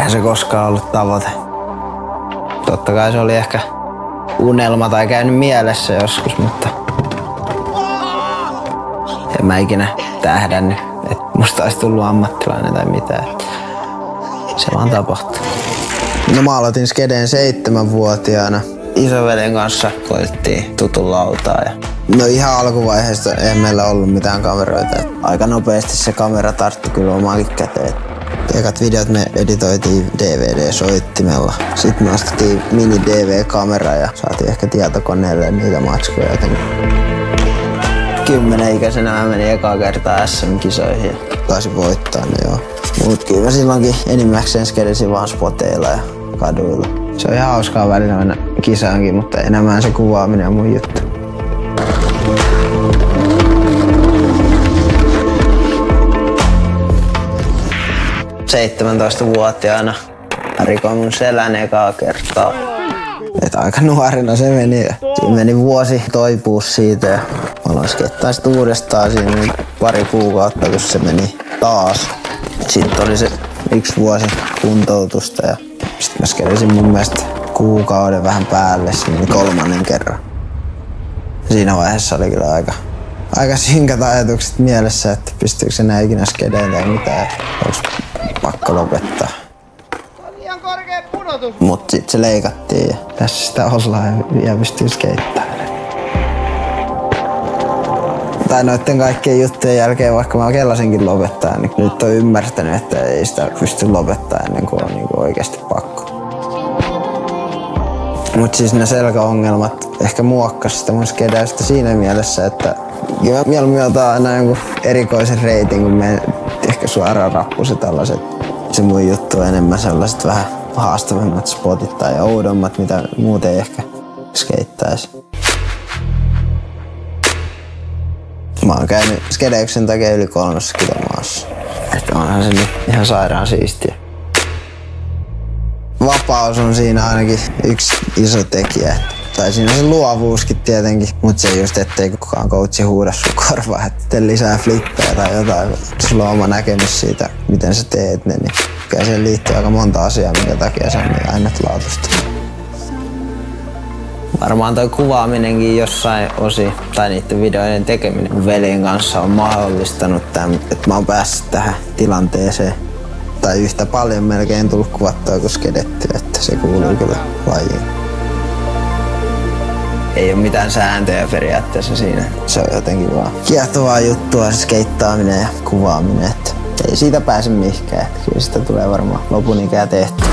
eihän se koskaan ollut tavoite. Totta kai se oli ehkä unelma tai käynyt mielessä joskus, mutta en mä ikinä tähdännyt, että musta olisi tullut ammattilainen tai mitään. Se vaan tapahtui. No mä aloitin skedeen 7-vuotiaana. Isoveljen kanssa koettiin tutun lautaa. No ihan alkuvaiheessa ei meillä ollut mitään kameroita. Aika nopeasti se kamera tarttui kyllä omaankin käteen. Ekat videot me editoitiin DVD-soittimella. Sitten me ostettiin mini-DV-kamera ja saatiin ehkä tietokoneelle niitä matskuja jotenkin. 10-ikäisenä mä menin ekaa kertaa SM-kisoihin ja taisin voittaa ne joo. Mut kyllä mä silloinkin enimmäkseen skedesin vaan spoteilla ja kaduilla. Se on ihan hauskaa välillä mennä kisaankin, mutta enemmän se kuvaaminen on mun juttu. ...17-vuotiaana rikoin mun selän ekaa kertaa. Et aika nuorena se meni. Siinä meni vuosi toipua siitä ja mä aloin skettaa sit uudestaan siinä pari kuukautta, kun se meni taas. Sitten oli se 1 vuosi kuntoutusta ja sit mä skedesin mun mielestä kuukauden vähän päälle. Se meni 3. kerran. Siinä vaiheessa oli kyllä aika synkät ajatukset mielessä, että pystyykö enää ikinä skedeen tai mitään. Onks pakko lopettaa. Mut sit se leikattiin ja tässä sitä ollaan ja pystyy skeittämään. Tai noitten kaikkien juttujen jälkeen, vaikka mä kellasinkin lopettaa, niin nyt on ymmärtänyt, että ei sitä pysty lopettaa ennen kuin on niinku oikeasti pakko. Mut siis ne selkäongelmat ehkä muokkasi sitä mun skedäystä siinä mielessä, että mieluummin otan aina jonkun erikoisen reitin, kun menen ehkä suoraan rappuset tällaiset. Se mun juttu on enemmän sellaiset vähän haastavimmat spotit tai oudommat, mitä muuten ei ehkä skeittäisi. Mä oon käynyt skedeyksen takia yli 30 maassa. Että onhan se nyt ihan sairaan siistiä. Vapaus on siinä ainakin yksi iso tekijä. Tai siinä on se luovuuskin tietenkin, mutta se just ettei kukaan coachi huuda sun korvaa, että tee lisää flippejä tai jotain. Sulla on oma näkemys siitä, miten sä teet ne, niin kyllä siihen liittyy aika monta asiaa, minkä takia se on niin ainutlaatuista. Varmaan toi kuvaaminenkin jossain osin, tai niiden videoiden tekeminen mun veljen kanssa on mahdollistanut tämän, että mä oon päässyt tähän tilanteeseen. Tai yhtä paljon melkein tullut kuvattua kuin skedettyä, että se kuuluu kyllä lajiin. Ei ole mitään sääntöjä periaatteessa siinä. Se on jotenkin vaan kiehtovaa juttua se skeittaaminen ja kuvaaminen. Että ei siitä pääse mihinkään. Kyllä sitä tulee varmaan lopun ikää tehtyä.